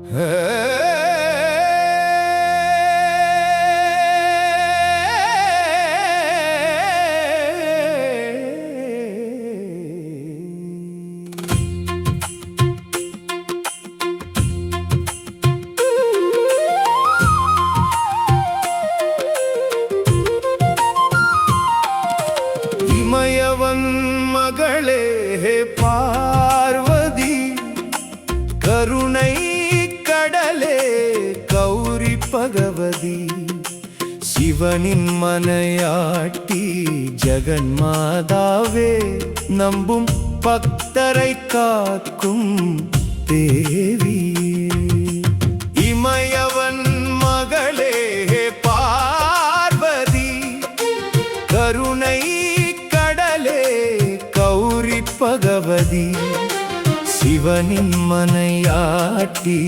இமயவன் மகளே பார்வதி, கருணை கடலே கௌரி பகவதி, சிவனின் மனையாட்டி ஜெகன்மாதாவே, நம்பும் பக்தரை காக்கும் தேவியே. இமயவன் மகளே பார்வதி, கருணை கடலே கௌரி பகவதி, சிவனின் மனையாட்டி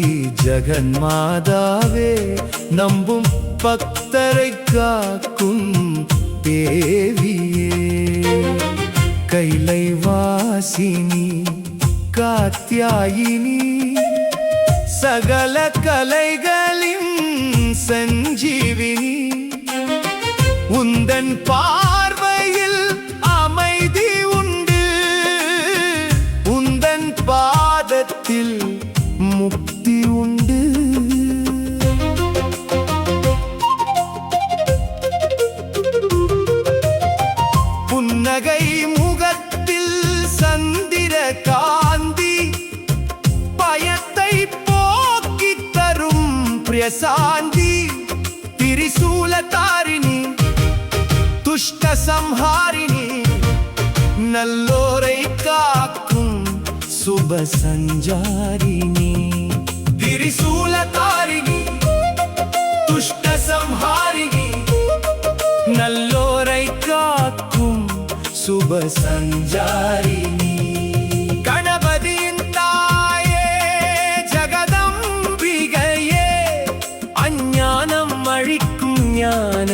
ஜெகன்மாதாவே, நம்பும் பக்தரை காக்கும் தேவியே. கைலை வாசினி காத்யாயினி, சகல கலைகளின் சஞ்சீவினி, உந்தன் பார்வையில் அமைதி உண்டு, உந்தன் பாதத்தில் முக்தி உண்டு. புன்னகை முகத்தில் சந்திர காந்தி, பயத்தை போக்கித் தரும் பிரியசாந்தி, திரிசூலதாரிணி துஷ்ட சம்ஹாரிணி, நல்லோரை காக்கும் சுப சஞ்சாரிணி. திரிசூலதாரிணி துஷ்ட சம்ஹாரிணி, நல்லோரை காக்கும் சுப சஞ்சாரிணி. கணபதியின் தாயே ஜகதம்பிகையே, அஞ்ஞானம் அழிக்கும் ஞான